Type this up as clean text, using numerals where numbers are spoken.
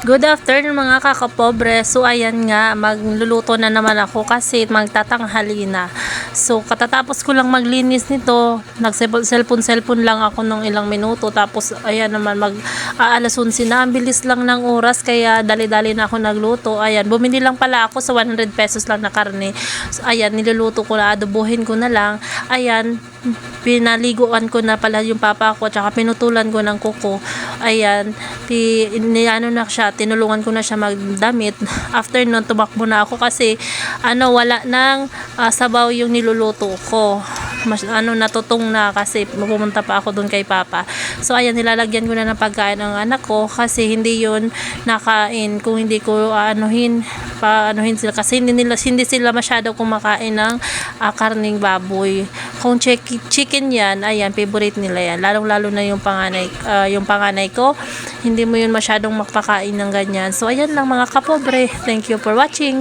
Good afternoon mga kakapobre. So ayan nga, magluluto na naman ako kasi magtatanghali na. So katatapos ko lang maglinis nito, nag-cellphone lang ako ng ilang minuto. Tapos ayan naman alas 11 na, ang bilis lang ng oras kaya dali-dali na ako nagluto. Ayan, bumili lang pala ako sa 100 pesos lang na karne. So, ayan, niluluto ko na, adobohin ko na lang. Ayan, pinaliguan ko na pala yung papa ko at saka pinutulan ko ng kuko. Ayan, tinulungan ko na siya magdamit. After nun, tumakbo na ako kasi wala nang sabaw yung niluluto ko. Natutong na kasi pumunta pa ako doon kay papa. So ayan, nilalagyan ko na ng pagkain ng anak ko kasi hindi yun nakain kung hindi ko anuhin sila kasi hindi sila masyado kumakain ng karning baboy. Kung chicken yan, ayan, favorite nila yan. Lalong-lalo na yung panganay ko, hindi mo yun masyadong makpakain ng ganyan. So ayan lang mga kapobre. Thank you for watching.